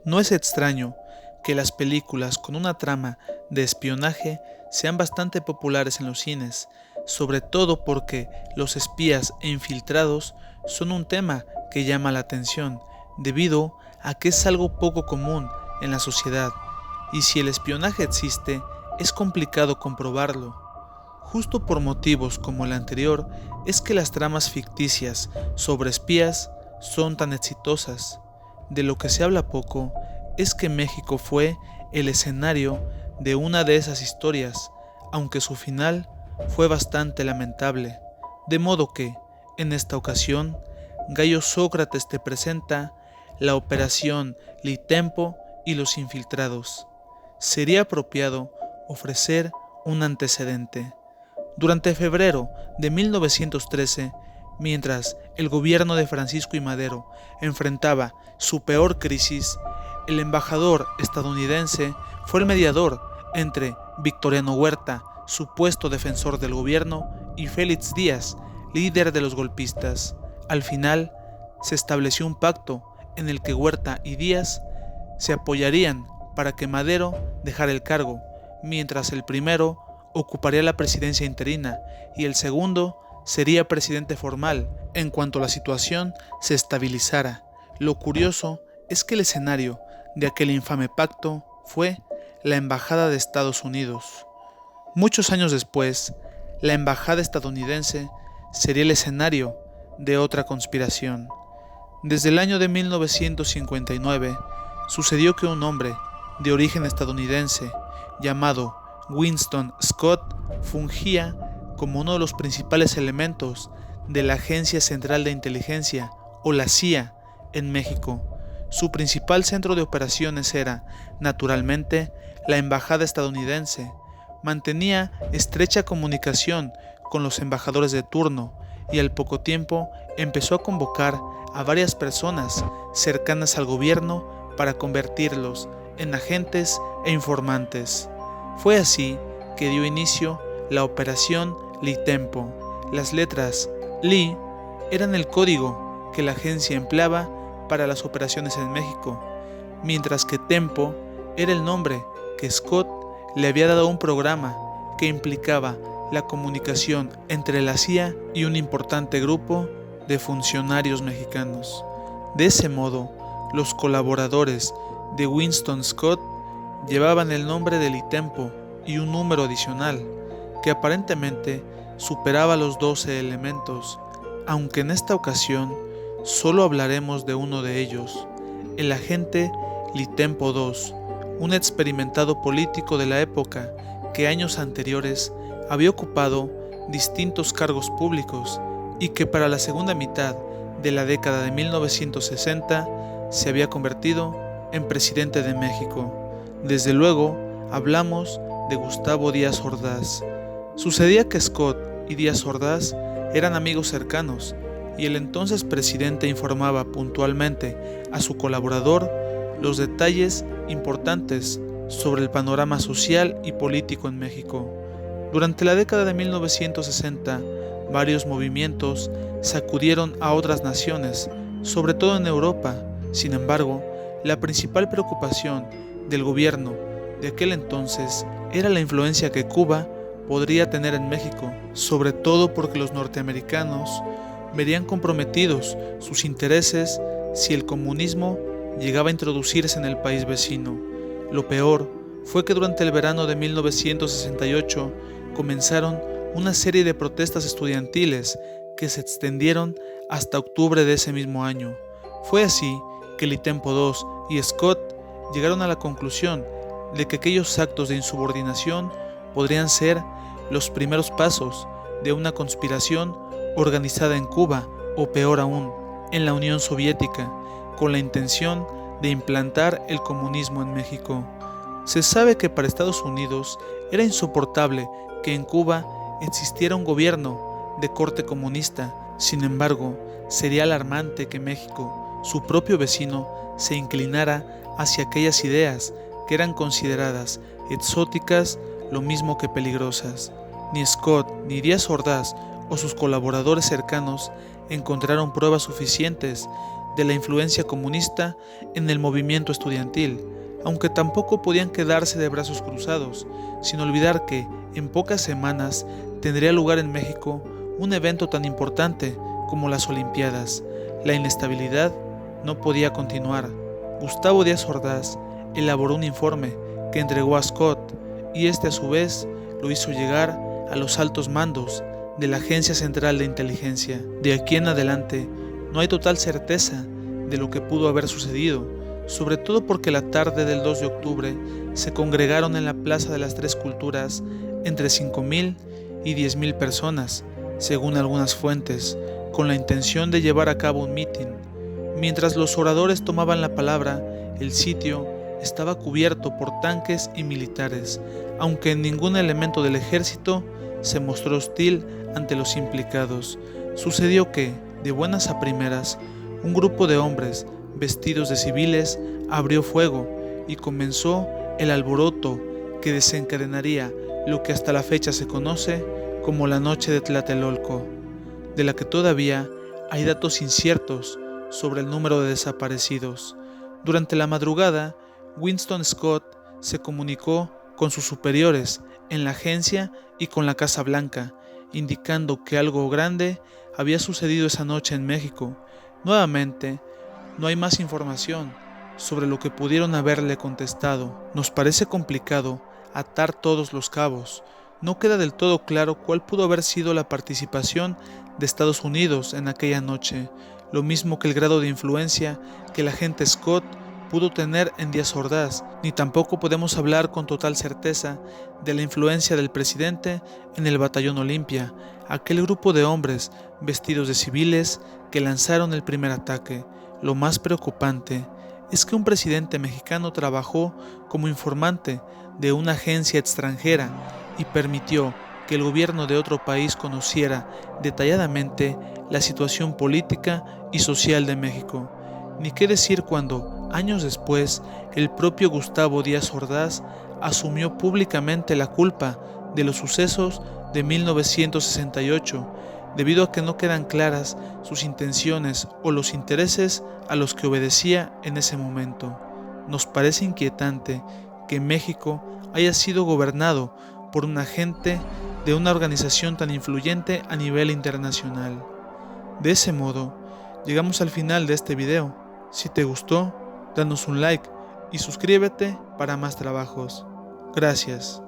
No es extraño que las películas con una trama de espionaje sean bastante populares en los cines, sobre todo porque los espías e infiltrados son un tema que llama la atención, debido a que es algo poco común en la sociedad, y si el espionaje existe, es complicado comprobarlo. Justo por motivos como el anterior, es que las tramas ficticias sobre espías son tan exitosas. De lo que se habla poco es que México fue el escenario de una de esas historias, aunque su final fue bastante lamentable. De modo que, en esta ocasión, Gallo Sócrates te presenta la Operación Litempo y los infiltrados. Sería apropiado ofrecer un antecedente. Durante febrero de 1913, mientras el gobierno de Francisco I. Madero enfrentaba su peor crisis, el embajador estadounidense fue el mediador entre Victoriano Huerta, supuesto defensor del gobierno, y Félix Díaz, líder de los golpistas. Al final, se estableció un pacto en el que Huerta y Díaz se apoyarían para que Madero dejara el cargo, mientras el primero ocuparía la presidencia interina y el segundo sería presidente formal en cuanto la situación se estabilizara. Lo curioso es que el escenario de aquel infame pacto fue la Embajada de Estados Unidos. Muchos años después, la Embajada estadounidense sería el escenario de otra conspiración. Desde el año de 1959, sucedió que un hombre de origen estadounidense llamado Winston Scott fungía como uno de los principales elementos de la Agencia Central de Inteligencia, o la CIA, en México. Su principal centro de operaciones era, naturalmente, la Embajada estadounidense. Mantenía estrecha comunicación con los embajadores de turno y al poco tiempo empezó a convocar a varias personas cercanas al gobierno para convertirlos en agentes e informantes. Fue así que dio inicio la Operación Litempo. Las letras Li eran el código que la agencia empleaba para las operaciones en México, mientras que Tempo era el nombre que Scott le había dado a un programa que implicaba la comunicación entre la CIA y un importante grupo de funcionarios mexicanos. De ese modo, los colaboradores de Winston Scott llevaban el nombre de Litempo y un número adicional, que aparentemente superaba los 12 elementos, aunque en esta ocasión solo hablaremos de uno de ellos, el agente Litempo II, un experimentado político de la época que años anteriores había ocupado distintos cargos públicos y que para la segunda mitad de la década de 1960 se había convertido en presidente de México. Desde luego, hablamos de Gustavo Díaz Ordaz. Sucedía que Scott y Díaz Ordaz eran amigos cercanos y el entonces presidente informaba puntualmente a su colaborador los detalles importantes sobre el panorama social y político en México. Durante la década de 1960, varios movimientos sacudieron a otras naciones, sobre todo en Europa. Sin embargo, la principal preocupación del gobierno de aquel entonces era la influencia que Cuba podría tener en México, sobre todo porque los norteamericanos verían comprometidos sus intereses si el comunismo llegaba a introducirse en el país vecino. Lo peor fue que durante el verano de 1968 comenzaron una serie de protestas estudiantiles que se extendieron hasta octubre de ese mismo año. Fue así que Litempo II y Scott llegaron a la conclusión de que aquellos actos de insubordinación podrían ser los primeros pasos de una conspiración organizada en Cuba, o peor aún, en la Unión Soviética, con la intención de implantar el comunismo en México. Se sabe que para Estados Unidos era insoportable que en Cuba existiera un gobierno de corte comunista. Sin embargo, sería alarmante que México, su propio vecino, se inclinara hacia aquellas ideas que eran consideradas exóticas, lo mismo que peligrosas. Ni Scott ni Díaz Ordaz o sus colaboradores cercanos encontraron pruebas suficientes de la influencia comunista en el movimiento estudiantil, aunque tampoco podían quedarse de brazos cruzados, sin olvidar que, en pocas semanas, tendría lugar en México un evento tan importante como las Olimpiadas. La inestabilidad no podía continuar. Gustavo Díaz Ordaz elaboró un informe que entregó a Scott y este a su vez lo hizo llegar a los altos mandos de la Agencia Central de Inteligencia. De aquí en adelante no hay total certeza de lo que pudo haber sucedido, sobre todo porque la tarde del 2 de octubre se congregaron en la Plaza de las Tres Culturas entre 5,000 y 10,000 personas, según algunas fuentes, con la intención de llevar a cabo un mitin. Mientras los oradores tomaban la palabra, el sitio estaba cubierto por tanques y militares, aunque ningún elemento del ejército se mostró hostil ante los implicados. Sucedió que, de buenas a primeras, un grupo de hombres vestidos de civiles abrió fuego y comenzó el alboroto que desencadenaría lo que hasta la fecha se conoce como la Noche de Tlatelolco, de la que todavía hay datos inciertos sobre el número de desaparecidos. Durante la madrugada, Winston Scott se comunicó con sus superiores en la agencia y con la Casa Blanca, indicando que algo grande había sucedido esa noche en México. Nuevamente, no hay más información sobre lo que pudieron haberle contestado. Nos parece complicado atar todos los cabos. No queda del todo claro cuál pudo haber sido la participación de Estados Unidos en aquella noche, lo mismo que el grado de influencia que el agente Scott pudo tener en Díaz Ordaz, ni tampoco podemos hablar con total certeza de la influencia del presidente en el Batallón Olimpia, aquel grupo de hombres vestidos de civiles que lanzaron el primer ataque. Lo más preocupante es que un presidente mexicano trabajó como informante de una agencia extranjera y permitió que el gobierno de otro país conociera detalladamente la situación política y social de México. Ni qué decir cuando, años después, el propio Gustavo Díaz Ordaz asumió públicamente la culpa de los sucesos de 1968, debido a que no quedan claras sus intenciones o los intereses a los que obedecía en ese momento. Nos parece inquietante que México haya sido gobernado por un agente de una organización tan influyente a nivel internacional. De ese modo, llegamos al final de este video. Si te gustó, danos un like y suscríbete para más trabajos. Gracias.